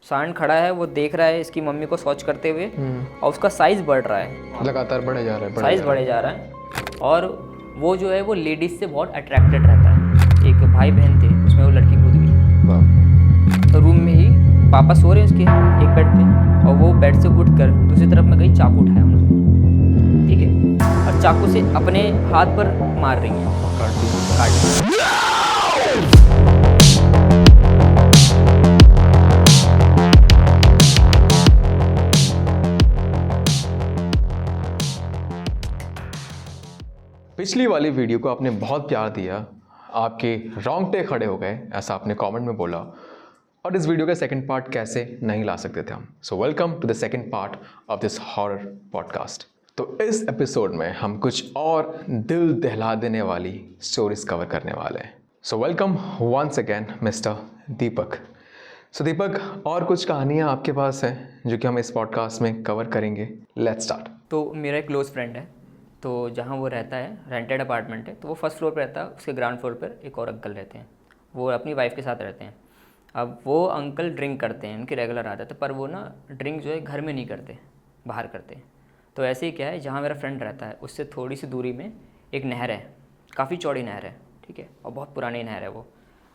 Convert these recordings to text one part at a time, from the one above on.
सांड खड़ा है, वो देख रहा है इसकी मम्मी को शौच करते हुए और उसका साइज़ बढ़ रहा है, लगातार बढ़े जा रहा है, साइज़ बढ़े जा रहा है। और वो जो है वो लेडीज़ से बहुत अट्रैक्टेड रहता है। एक भाई बहन थे, उसमें वो लड़की कूद गई। तो रूम में ही पापा सो रहे हैं उसके एक बेड पे, और वो बेड से उठकर दूसरी तरफ में गई, चाकू उठाया उन्होंने, ठीक है, और चाकू से अपने हाथ पर मार रही हैं, काट दी। पिछली वाली वीडियो को आपने बहुत प्यार दिया, आपके रोंगटे खड़े हो गए, ऐसा आपने कमेंट में बोला। और इस वीडियो का सेकंड पार्ट कैसे नहीं ला सकते थे हम। So welcome to the second part of this horror podcast. तो इस एपिसोड में हम कुछ और दिल दहला देने वाली स्टोरीज कवर करने वाले हैं। So welcome once again mister Deepak. So Deepak, और कुछ कहानियाँ आपके पास हैं जो कि हम इस पॉडकास्ट में कवर करेंगे। Let's start. तो मेरा एक क्लोज फ्रेंड है, तो जहाँ वो रहता है रेंटेड अपार्टमेंट है, तो वो फर्स्ट फ्लोर पर रहता है, उसके ग्राउंड फ्लोर पर एक और अंकल रहते हैं, वो अपनी वाइफ के साथ रहते हैं। अब वो अंकल ड्रिंक करते हैं, उनकी रेगुलर आदत है, पर वो ना ड्रिंक जो है घर में नहीं करते, बाहर करते हैं। तो ऐसे ही क्या है, जहाँ मेरा फ्रेंड रहता है उससे थोड़ी सी दूरी में एक नहर है, काफ़ी चौड़ी नहर है, ठीक है, और बहुत पुरानी नहर है वो।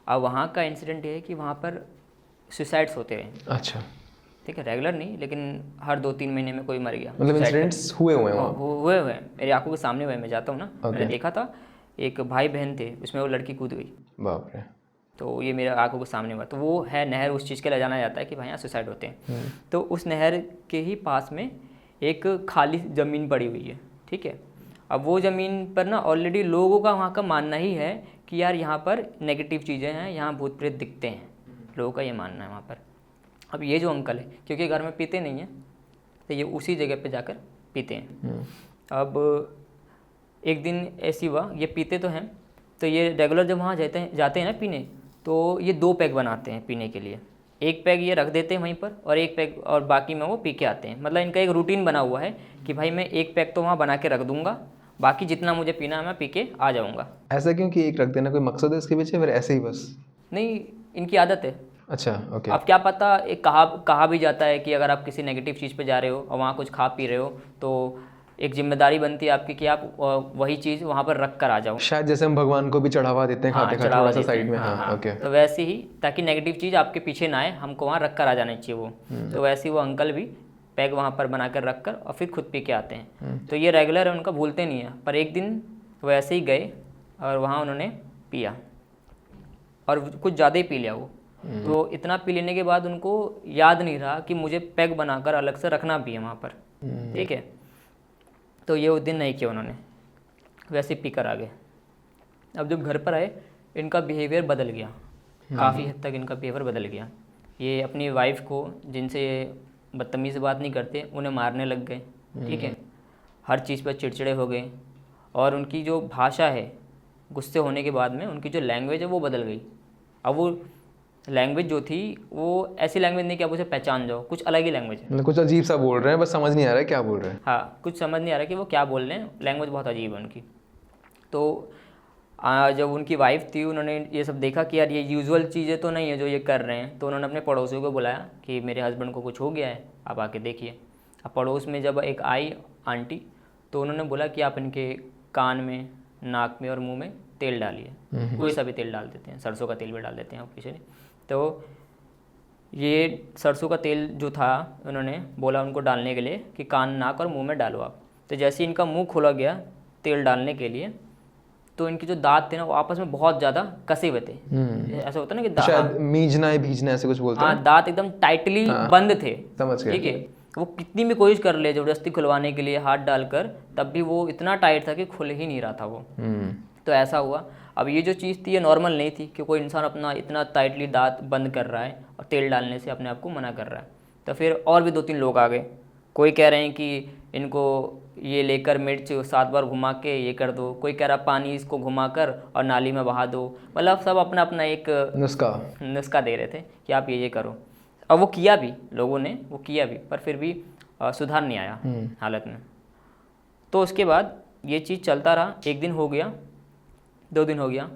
अब वहाँ का इंसिडेंट ये है कि वहाँ पर सुसाइड्स होते हैं। अच्छा, ठीक है, रेगुलर नहीं, लेकिन हर 2-3 महीने में कोई मर गया। मतलब इंसिडेंट्स हुए हैं वहाँ? हुए हुए हैं, मेरी आंखों के सामने हुए। मैं जाता हूँ ना, मैंने देखा था, एक भाई बहन थे, उसमें वो लड़की कूद गई। बाप रे। तो ये मेरे आंखों के सामने हुआ। तो वो है नहर, उस चीज़ के लिए जाना जाता है कि भाई यहाँ सुसाइड होते हैं। तो उस नहर के ही पास में एक खाली ज़मीन पड़ी हुई है, ठीक है। अब वो ज़मीन पर ना ऑलरेडी लोगों का वहाँ का मानना ही है कि यार यहाँ पर नेगेटिव चीज़ें हैं, यहाँ भूत प्रेत दिखते हैं, लोगों का ये मानना है वहाँ पर। अब ये जो अंकल है, क्योंकि घर में पीते नहीं हैं, तो ये उसी जगह पे जाकर पीते हैं। अब एक दिन ऐसी हुआ, ये पीते तो हैं, तो ये रेगुलर जब वहाँ जाते हैं ना पीने, तो ये 2 पैग बनाते हैं पीने के लिए। एक पैग ये रख देते हैं वहीं पर, और एक पैग और बाकी में वो पी के आते हैं। मतलब इनका एक रूटीन बना हुआ है कि भाई मैं एक पैग तो वहाँ बना के रख दूँगा, बाकी जितना मुझे पीना है मैं पी के आ जाऊँगा। ऐसा क्यों कि एक रख देना, कोई मकसद है इसके पीछे, फिर ऐसे ही बस? नहीं, इनकी आदत है। अच्छा, ओके। अब क्या पता, एक कहा भी जाता है कि अगर आप किसी नेगेटिव चीज़ पे जा रहे हो और वहाँ कुछ खा पी रहे हो, तो एक जिम्मेदारी बनती है आपकी कि आप वही चीज़ वहाँ पर रख कर आ जाओ। शायद जैसे हम भगवान को भी चढ़ावा देते हैं, खाते खाते चढ़ावा थोड़ा सा देते साइड में। हैं, हाँ, ओके। तो वैसे ही, ताकि नेगेटिव चीज़ आपके पीछे ना आए, हमको वहाँ रख कर आ जाना चाहिए वो। तो वैसे ही वो अंकल भी पैग वहाँ पर बना कर रख कर और फिर खुद पी के आते हैं। तो ये रेगुलर है, उनका भूलते नहीं है। पर एक दिन वैसे ही गए और वहाँ उन्होंने पिया, और कुछ ज़्यादा ही पी लिया वो। तो इतना पी लेने के बाद उनको याद नहीं रहा कि मुझे पैग बनाकर अलग से रखना भी है वहाँ पर, ठीक है। तो ये उस दिन नहीं किया उन्होंने, वैसे पी कर आ गए। अब जब घर पर आए, इनका बिहेवियर बदल गया, काफ़ी हद तक इनका बिहेवियर बदल गया। ये अपनी वाइफ को, जिनसे बदतमीज़ से बात नहीं करते, उन्हें मारने लग गए, ठीक है। हर चीज़ पर चिड़चिड़े हो गए, और उनकी जो भाषा है, गुस्से होने के बाद में उनकी जो लैंग्वेज है वो बदल गई। अब वो लैंग्वेज जो थी वो ऐसी लैंग्वेज नहीं कि आप उसे पहचान जाओ, कुछ अलग ही लैंग्वेज है। मतलब कुछ अजीब सा बोल रहे हैं, बस समझ नहीं आ रहा है क्या बोल रहे हैं। हाँ, कुछ समझ नहीं आ रहा कि वो क्या बोल रहे हैं, लैंग्वेज बहुत अजीब है उनकी। तो जब उनकी वाइफ थी, उन्होंने ये सब देखा कि यार ये यूजुअल चीज़ें तो नहीं है जो ये कर रहे हैं। तो उन्होंने अपने पड़ोसियों को बुलाया कि मेरे हस्बैंड को कुछ हो गया है, आप आके देखिए। अब पड़ोस में जब एक आई आंटी, तो उन्होंने बोला कि आप इनके कान में, नाक में और मुँह में तेल डालिए। कोई सा भी तेल डाल देते हैं, सरसों का तेल भी डाल देते हैं किसी ने। तो ये सरसों का तेल जो था, उन्होंने बोला उनको डालने के लिए कि कान, नाक और मुंह में डालो आप। तो जैसे ही इनका मुंह खोला गया तेल डालने के लिए, तो इनके जो दांत थे ना, वो आपस में बहुत ज़्यादा कसे हुए थे। ऐसा होता है ना कि शायद मीजना है, भीजना ऐसे कुछ बोलते हैं। हाँ, दांत एकदम टाइटली बंद थे, समझ गए। ठीक है। वो कितनी भी कोशिश कर ले ज़बरदस्ती खुलवाने के लिए हाथ डालकर, तब भी वो इतना टाइट था कि खुल ही नहीं रहा था वो। तो ऐसा हुआ। अब ये जो चीज़ थी ये नॉर्मल नहीं थी कि कोई इंसान अपना इतना टाइटली दांत बंद कर रहा है और तेल डालने से अपने आप को मना कर रहा है। तो फिर और भी 2-3 लोग आ गए। कोई कह रहे हैं कि इनको ये लेकर मिर्च 7 बार घुमा के ये कर दो, कोई कह रहा पानी इसको घुमा कर और नाली में बहा दो। मतलब सब अपना अपना एक नुस्खा दे रहे थे कि आप ये करो। अब वो किया भी, लोगों ने वो किया भी, पर फिर भी सुधार नहीं आया हालत में। तो उसके बाद ये चीज़ चलता रहा। 1 दिन हो गया, 2 दिन हो गया,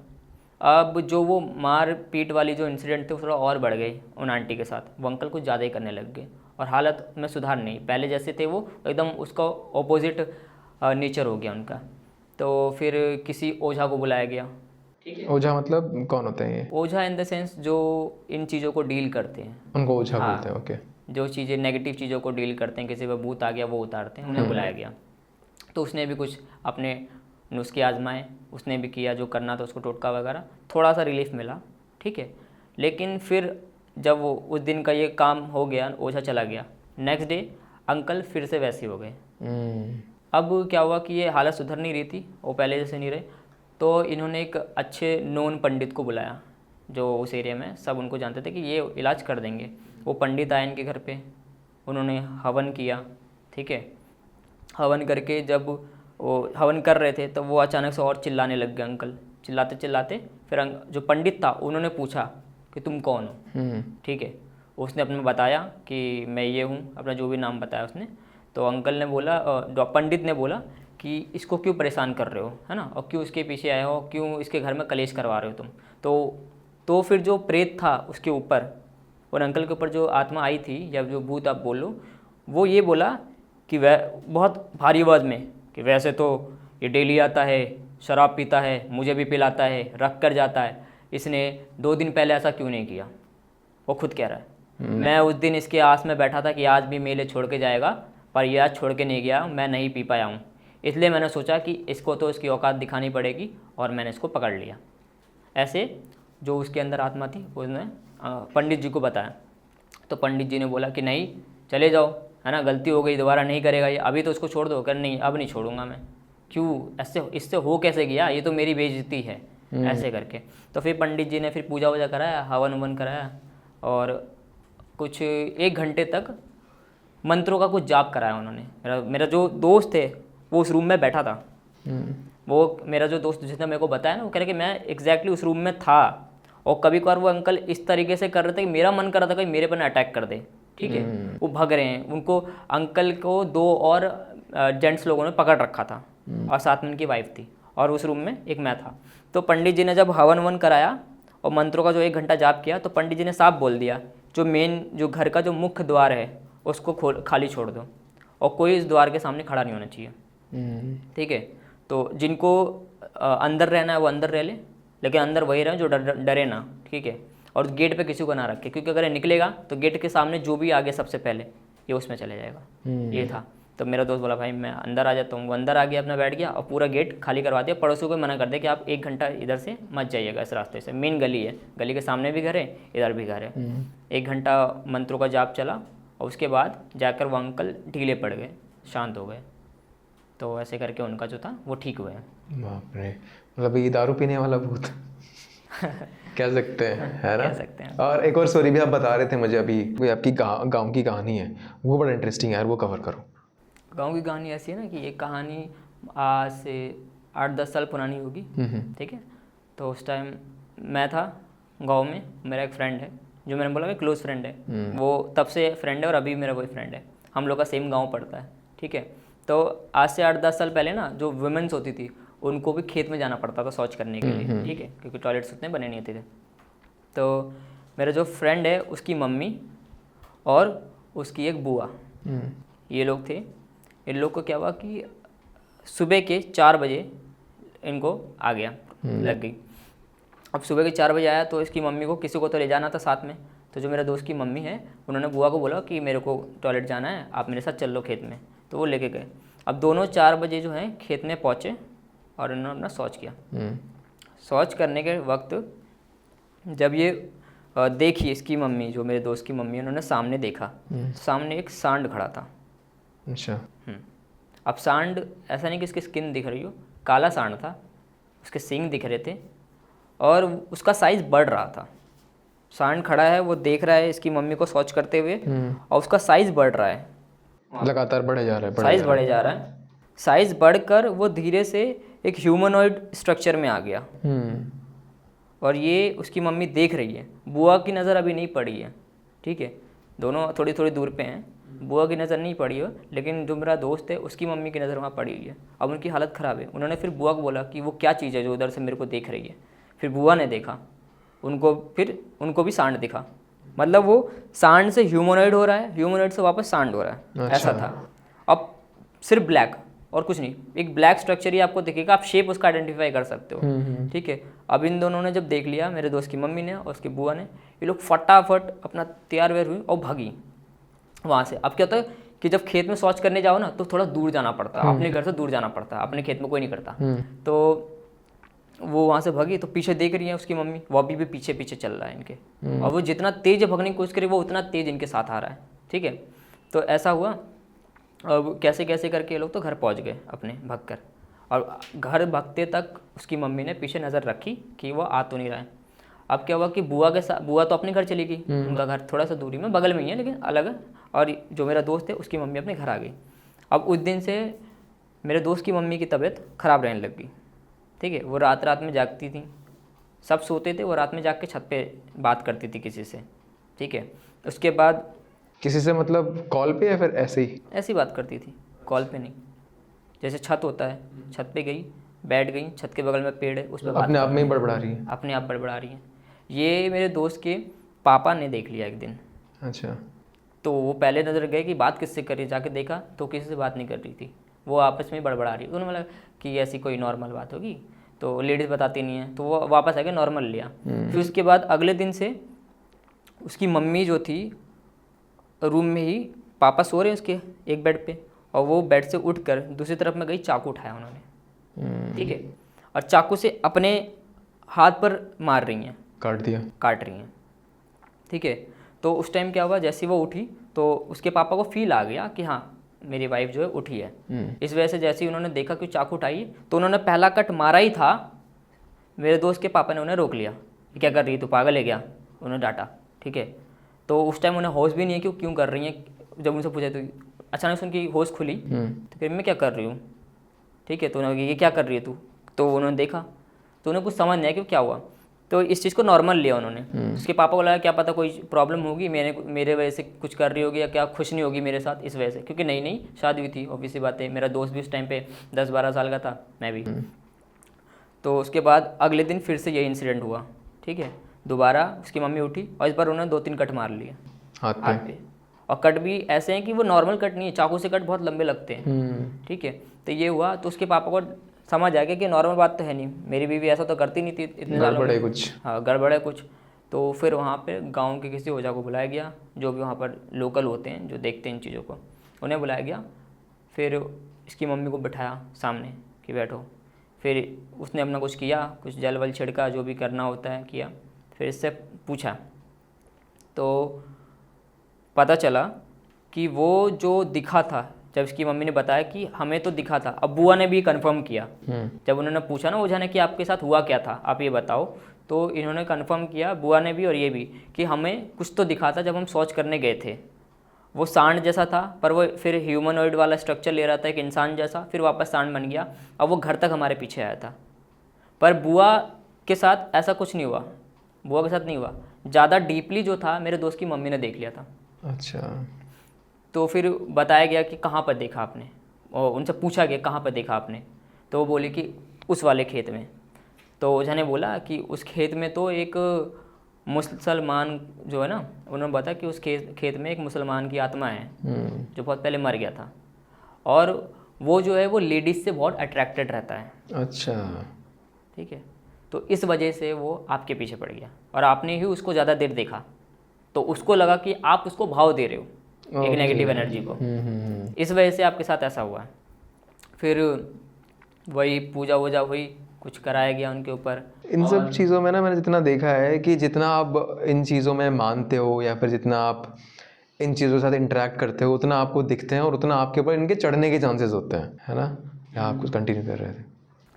अब जो वो मार पीट वाली जो इंसिडेंट थे वो थोड़ा और बढ़ गई उन आंटी के साथ, वो अंकल कुछ ज़्यादा ही करने लग गए और हालत में सुधार नहीं, पहले जैसे थे वो एकदम उसका ऑपोजिट नेचर हो गया उनका। तो फिर किसी ओझा को बुलाया गया। ठीक है, ओझा मतलब कौन होते हैं ये? ओझा इन द सेंस जो इन चीज़ों को डील करते हैं, उनको ओझा हाँ, बोलते हैं, ओके। जो चीज़ें नेगेटिव चीज़ों को डील करते हैं, किसी पर भूत आ गया वो उतारते हैं, उन्हें बुलाया गया। तो उसने भी कुछ अपने नुस्खे आजमाए, उसने भी किया जो करना था उसको, टोटका वगैरह, थोड़ा सा रिलीफ मिला। ठीक है, लेकिन फिर जब वो उस दिन का ये काम हो गया, ओझा चला गया, नेक्स्ट डे अंकल फिर से वैसे हो गए। अब क्या हुआ कि ये हालत सुधर नहीं रही थी, वो पहले जैसे नहीं रहे, तो इन्होंने एक अच्छे नोन पंडित को बुलाया जो उस एरिया में सब उनको जानते थे कि ये इलाज कर देंगे। वो पंडित आए इनके घर पे, उन्होंने हवन किया। ठीक है, हवन करके जब वो हवन कर रहे थे तो वो अचानक से और चिल्लाने लग गए अंकल, चिल्लाते चिल्लाते। फिर जो पंडित था उन्होंने पूछा कि तुम कौन हो। ठीक है, उसने अपने बताया कि मैं ये हूँ, अपना जो भी नाम बताया उसने। तो अंकल ने बोला, पंडित ने बोला कि इसको क्यों परेशान कर रहे हो, है ना, और क्यों इसके पीछे आए हो, क्यों इसके घर में कलेश करवा रहे हो तुम। तो फिर जो प्रेत था उसके ऊपर, और अंकल के ऊपर जो आत्मा आई थी या जो भूत आप बोल लो, वो ये बोला कि वह बहुत भारी आवाज़ में कि वैसे तो ये डेली आता है, शराब पीता है, मुझे भी पिलाता है, रख कर जाता है, इसने 2 दिन पहले ऐसा क्यों नहीं किया। वो खुद कह रहा है, मैं उस दिन इसके आस में बैठा था कि आज भी मेले छोड़ के जाएगा, पर ये आज छोड़ के नहीं गया, मैं नहीं पी पाया हूँ, इसलिए मैंने सोचा कि इसको तो इसकी औकात दिखानी पड़ेगी और मैंने इसको पकड़ लिया। ऐसे जो उसके अंदर आत्मा थी उसने पंडित जी को बताया। तो पंडित जी ने बोला कि नहीं, चले जाओ, है ना, गलती हो गई, दोबारा नहीं करेगा ये, अभी तो उसको छोड़ दो। कर नहीं, अब नहीं छोड़ूंगा मैं, क्यों, ऐसे इससे हो कैसे गया, ये तो मेरी बेइज्जती है, ऐसे करके। तो फिर पंडित जी ने फिर पूजा वूजा कराया, हवन उवन कराया, और कुछ 1 घंटे तक मंत्रों का कुछ जाप कराया उन्होंने। मेरा जो दोस्त है वो उस रूम में बैठा था। वो मेरा जो दोस्त जिसने मेरे को बताया ना, वो कह रहे कि मैं एग्जैक्टली उस रूम में था, और कभी कभार वो अंकल इस तरीके से कर रहे थे कि मेरा मन कर रहा था कि मेरे पर अटैक कर दे। ठीक है, वो भाग रहे हैं, उनको अंकल को 2 और जेंट्स लोगों ने पकड़ रखा था, और साथ में उनकी वाइफ थी, और उस रूम में एक मैं था। तो पंडित जी ने जब हवन वन कराया और मंत्रों का जो 1 घंटा जाप किया, तो पंडित जी ने साफ बोल दिया, जो मेन जो घर का जो मुख्य द्वार है उसको खाली छोड़ दो, और कोई इस द्वार के सामने खड़ा नहीं होना चाहिए। ठीक है, तो जिनको अंदर रहना है वो अंदर रह ले, लेकिन अंदर वही रहे जो डरे ना। ठीक है, और गेट पे किसी को ना रखे, क्योंकि अगर ये निकलेगा तो गेट के सामने जो भी आगे सबसे पहले ये उसमें चले जाएगा। ये था। तो मेरा दोस्त बोला भाई मैं अंदर आ जाता हूँ। वो अंदर आ गया, अपना बैठ गया, और पूरा गेट खाली करवा दिया। पड़ोसियों को मना कर दिया कि आप 1 घंटा इधर से मत जाइएगा, इस रास्ते से, मेन गली है, गली के सामने भी घर है, इधर भी घर है। 1 घंटा मंत्रों का जाप चला, और उसके बाद जाकर वो अंकल ढीले पड़ गए, शांत हो गए। तो ऐसे करके उनका जो था वो ठीक हुआ है। बाप रे, मतलब ये दारू पीने वाला भूत कह सकते हैं, है ना? कह सकते हैं। और एक और स्टोरी भी आप बता रहे थे मुझे अभी, वो आपकी गांव की कहानी है, वो बड़ा इंटरेस्टिंग है यार, वो कवर करो। गांव की कहानी ऐसी है ना कि ये कहानी आज से 8-10 साल पुरानी होगी। ठीक है, तो उस टाइम मैं था गांव में, मेरा एक फ्रेंड है जो मैंने बोला कि क्लोज फ्रेंड है, वो तब से फ्रेंड है और अभी मेरा वही फ्रेंड है, हम लोग का सेम गांव पड़ता है। ठीक है, तो आज से 8-10 साल पहले ना जो वुमेन्स होती थी उनको भी खेत में जाना पड़ता था शौच करने के लिए। ठीक है, क्योंकि टॉयलेट्स उतने बने नहीं थे। तो मेरा जो फ्रेंड है उसकी मम्मी और उसकी एक बुआ, ये लोग थे। इन लोग को क्या हुआ कि सुबह के 4 बजे इनको आ गया, लग गई। अब सुबह के 4 बजे आया तो इसकी मम्मी को किसी को तो ले जाना था साथ में। तो जो मेरा दोस्त की मम्मी है उन्होंने बुआ को बोला कि मेरे को टॉयलेट जाना है, आप मेरे साथ चल लो खेत में। तो वो लेके गए। अब दोनों 4 बजे जो है खेत में पहुँचे और इन्होंने अपना शौच किया। शौच करने के वक्त जब ये देखी इसकी मम्मी, जो मेरे दोस्त की मम्मी, उन्होंने सामने देखा, सामने एक सांड खड़ा था। अच्छा। अब सांड ऐसा नहीं कि इसकी स्किन दिख रही हो, काला सांड था, उसके सींग दिख रहे थे और उसका साइज़ बढ़ रहा था। सांड खड़ा है, वो देख रहा है इसकी मम्मी को शौच करते हुए और उसका साइज़ बढ़ रहा है, लगातार बढ़े जा रहा है, साइज़ बढ़े जा रहा है। साइज़ बढ़कर वो धीरे से एक ह्यूमनॉइड स्ट्रक्चर में आ गया और ये उसकी मम्मी देख रही है। बुआ की नज़र अभी नहीं पड़ी है। ठीक है, दोनों थोड़ी थोड़ी दूर पे हैं, बुआ की नज़र नहीं पड़ी हो, लेकिन जो मेरा दोस्त है उसकी मम्मी की नज़र वहाँ पड़ी हुई है। अब उनकी हालत ख़राब है। उन्होंने फिर बुआ को बोला कि वो क्या चीज़ है जो उधर से मेरे को देख रही है। फिर बुआ ने देखा उनको, फिर उनको भी सांड दिखा। मतलब वो सांड से ह्यूमनॉइड हो रहा है, ह्यूमनॉइड से वापस सांड हो रहा है, ऐसा था। अब सिर्फ ब्लैक और कुछ नहीं, एक ब्लैक स्ट्रक्चर ही आपको दिखेगा, आप शेप उसका आइडेंटिफाई कर सकते हो, ठीक है। अब इन दोनों ने जब देख लिया, मेरे दोस्त की मम्मी ने और उसकी बुआ ने, ये लोग फटाफट अपना तैयार व्यार हुई और भागी वहाँ से। अब क्या होता है कि जब खेत में शौच करने जाओ ना तो थोड़ा दूर जाना पड़ता है, अपने घर से दूर जाना पड़ता है, अपने खेत में कोई नहीं करता। तो वो वहाँ से भागी तो पीछे देख रही है उसकी मम्मी, वो अभी भी पीछे पीछे चल रहा है इनके, और वो जितना तेज भागने की कोशिश करे वो उतना तेज इनके साथ आ रहा है, ठीक है। तो ऐसा हुआ, अब कैसे कैसे करके ये लोग तो घर पहुँच गए अपने भागकर, और घर भागते तक उसकी मम्मी ने पीछे नज़र रखी कि वो आ तो नहीं रहा है। अब क्या हुआ कि बुआ के साथ, बुआ तो अपने घर चली गई, उनका घर थोड़ा सा दूरी में बगल में ही है लेकिन अलग है, और जो मेरा दोस्त है उसकी मम्मी अपने घर आ गई। अब उस दिन से मेरे दोस्त की मम्मी की तबीयत ख़राब रहने लग गई, ठीक है। वो रात रात में जागती थी, सब सोते थे, वो रात में जाग के छत पे बात करती थी किसी से, ठीक है। उसके बाद किसी से मतलब कॉल पे या फिर ऐसे ही? ऐसी बात करती थी, कॉल पे नहीं। जैसे छत होता है, छत पे गई, बैठ गई, छत के बगल में पेड़ है उस पर अपने आप में ही बड़बड़ा रही है? अपने आप बड़बड़ा रही है। ये मेरे दोस्त के पापा ने देख लिया एक दिन। अच्छा। तो वो पहले नज़र गए कि बात किससे कर रही, जाके देखा तो किसी से बात नहीं कर रही थी, वो आपस में बड़बड़ा रही है। उन्होंने बोला कि ऐसी कोई नॉर्मल बात होगी, तो लेडीज़ बताती नहीं है, तो वो वापस आके नॉर्मल लिया। फिर उसके बाद अगले दिन से उसकी मम्मी जो थी रूम में ही, पापा सो रहे हैं उसके एक बेड पे, और वो बेड से उठकर दूसरी तरफ में गई, चाकू उठाया उन्होंने, ठीक है, और चाकू से अपने हाथ पर मार रही हैं, काट रही हैं, ठीक है। तो उस टाइम क्या हुआ, जैसे वो उठी तो उसके पापा को फील आ गया कि हाँ मेरी वाइफ जो है उठी है। इस वजह से जैसे ही उन्होंने देखा कि चाकू उठाई, तो उन्होंने पहला कट मारा ही था, मेरे दोस्त के पापा ने उन्हें रोक लिया, क्या कर रही है तू, पागल है क्या, उन्होंने डांटा, ठीक है। तो उस टाइम उन्हें होश भी नहीं है कि वो क्यों कर रही हैं। जब उनसे पूछा तो अचानक से उनकी होश खुली, तो फिर मैं क्या कर रही हूँ, ठीक है। तो उन्होंने ये क्या कर रही है तू, तो उन्होंने देखा, तो उन्हें कुछ समझ नहीं आया कि क्या हुआ, तो इस चीज़ को नॉर्मल लिया उन्होंने। उसके पापा को लगा क्या पता कोई प्रॉब्लम होगी, मेरे वजह से कुछ कर रही होगी या क्या खुश नहीं होगी मेरे साथ, इस वजह से, क्योंकि नई नई शादी हुई थी, ऑब्वियस सी बात है। मेरा दोस्त भी उस टाइम पे 10-12 साल का था, मैं भी। तो उसके बाद अगले दिन फिर से यही इंसिडेंट हुआ, ठीक है। दोबारा उसकी मम्मी उठी और इस बार उन्होंने 2-3 कट मार लिए हाथ पे, और कट भी ऐसे हैं कि वो नॉर्मल कट नहीं है, चाकू से कट बहुत लंबे लगते हैं, ठीक है। तो ये हुआ, तो उसके पापा को समझ आ गया कि नॉर्मल बात तो है नहीं, मेरी बीवी ऐसा तो करती नहीं थी इतने सालों में, कुछ हाँ गड़बड़ है कुछ। तो फिर वहाँ पे गांव के किसी ओझा को बुलाया गया, जो भी वहाँ पर लोकल होते हैं जो देखते हैं इन चीज़ों को, उन्हें बुलाया गया। फिर इसकी मम्मी को बिठाया सामने कि बैठो, फिर उसने अपना कुछ किया, कुछ जल वल छिड़का, जो भी करना होता है किया। फिर इससे पूछा तो पता चला कि वो जो दिखा था, जब इसकी मम्मी ने बताया कि हमें तो दिखा था, अब बुआ ने भी कंफर्म किया, जब उन्होंने पूछा ना ओझा ने कि आपके साथ हुआ क्या था, आप ये बताओ, तो इन्होंने कंफर्म किया, बुआ ने भी और ये भी, कि हमें कुछ तो दिखा था जब हम शौच करने गए थे। वो सांड जैसा था, पर वो फिर ह्यूमनॉइड वाला स्ट्रक्चर ले रहा था, एक इंसान जैसा, फिर वापस सांड बन गया, अब वो घर तक हमारे पीछे आया था। पर बुआ के साथ ऐसा कुछ नहीं हुआ, बुआ के साथ नहीं हुआ, ज़्यादा डीपली जो था मेरे दोस्त की मम्मी ने देख लिया था। अच्छा। तो फिर बताया गया कि कहाँ पर देखा आपने, और उनसे पूछा गया कहाँ पर देखा आपने, तो वो बोली कि उस वाले खेत में। तो ओझा ने बोला कि उस खेत में तो एक मुसलमान जो है ना, उन्होंने बताया कि उस खेत में एक मुसलमान की आत्मा है जो बहुत पहले मर गया था, और वो जो है वो लेडीज़ से बहुत अट्रैक्टेड रहता है। अच्छा, ठीक है। तो इस वजह से वो आपके पीछे पड़ गया, और आपने ही उसको ज़्यादा देर देखा, तो उसको लगा कि आप उसको भाव दे रहे हो एक नेगेटिव एनर्जी को, इस वजह से आपके साथ ऐसा हुआ है। फिर वही पूजा वूजा हुई, कुछ कराया गया उनके ऊपर। इन सब चीज़ों में ना मैंने जितना देखा है कि जितना आप इन चीज़ों में मानते हो या फिर जितना आप इन चीज़ों के साथ इंटरेक्ट करते हो, उतना आपको दिखते हैं और उतना आपके ऊपर इनके चढ़ने के चांसेस होते हैं, है ना। या आप कुछ कंटिन्यू कर रहे थे?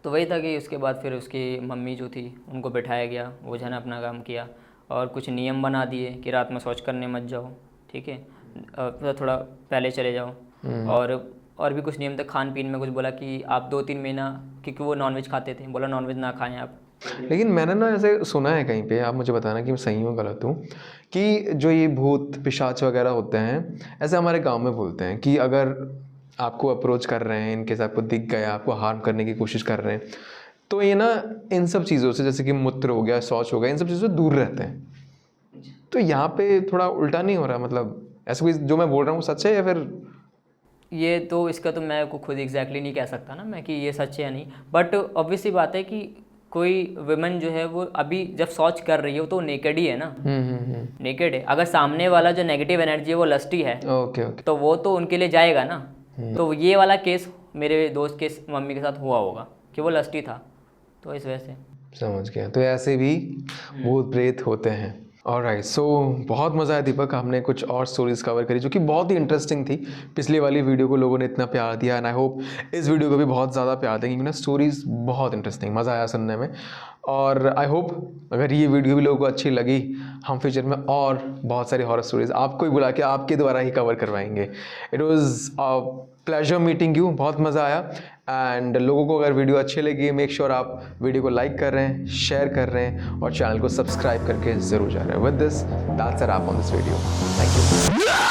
तो वही था कि उसके बाद फिर उसकी मम्मी जो थी उनको बैठाया गया, ओझा ने अपना काम किया और कुछ नियम बना दिए कि रात में शौच करने मत जाओ, ठीक है, थोड़ा पहले चले जाओ, और भी कुछ नियम थे। खान पीन में कुछ बोला कि आप 2-3 महीना, क्योंकि वो नॉनवेज खाते थे, बोला नॉनवेज ना खाएं आप। लेकिन मैंने ना ऐसे सुना है कहीं पे, आप मुझे बताना कि मैं सही हूँ गलत हूँ, कि जो ये भूत पिशाच वगैरह होते हैं, ऐसे हमारे गांव में बोलते हैं कि अगर आपको अप्रोच कर रहे हैं, इनके साथ आपको दिख गया, आपको हार्म करने की कोशिश कर रहे हैं, तो ये ना इन सब चीज़ों से, जैसे कि मूत्र हो गया, शौच हो गया, इन सब चीज़ों से दूर रहते हैं। तो यहाँ पे थोड़ा उल्टा नहीं हो रहा? मतलब ऐसा कोई जो मैं बोल रहा हूँ सच है या फिर? ये तो इसका तो मैं को खुद एग्जैक्टली नहीं कह सकता ना मैं कि ये सच है या नहीं, बट ऑब्वियस सी बात है कि कोई वुमेन जो है वो अभी जब शौच कर रही है वो तो नेकेड ही है ना, नेकेड है। अगर सामने वाला जो नेगेटिव एनर्जी है वो लस्टी है, ओके ओके। तो वो तो उनके लिए जाएगा ना। तो ये वाला केस मेरे दोस्त के मम्मी के साथ हुआ होगा कि वो लस्टी था, तो इस वजह से। समझ गया। तो ऐसे भी भूत प्रेत होते हैं। ऑलराइट, सो बहुत मज़ा आया दीपक, हमने कुछ और स्टोरीज कवर करी जो कि बहुत ही इंटरेस्टिंग थी। पिछली वाली वीडियो को लोगों ने इतना प्यार दिया, एंड आई होप इस वीडियो को भी बहुत ज़्यादा प्यार देंगे, क्योंकि ना स्टोरीज बहुत इंटरेस्टिंग, मज़ा आया सुनने में। और आई होप अगर ये वीडियो भी लोगों को अच्छी लगी, हम फ्यूचर में और बहुत सारी हॉरर स्टोरीज आपको ही बुला के आपके द्वारा ही कवर करवाएंगे। It was a pleasure meeting you, बहुत मज़ा आया। एंड लोगों को अगर वीडियो अच्छी लगी, मेक श्योर आप वीडियो को लाइक कर रहे हैं, शेयर कर रहे हैं और चैनल को सब्सक्राइब करके ज़रूर जा रहे हैं। With this that's a wrap on this video. Thank you.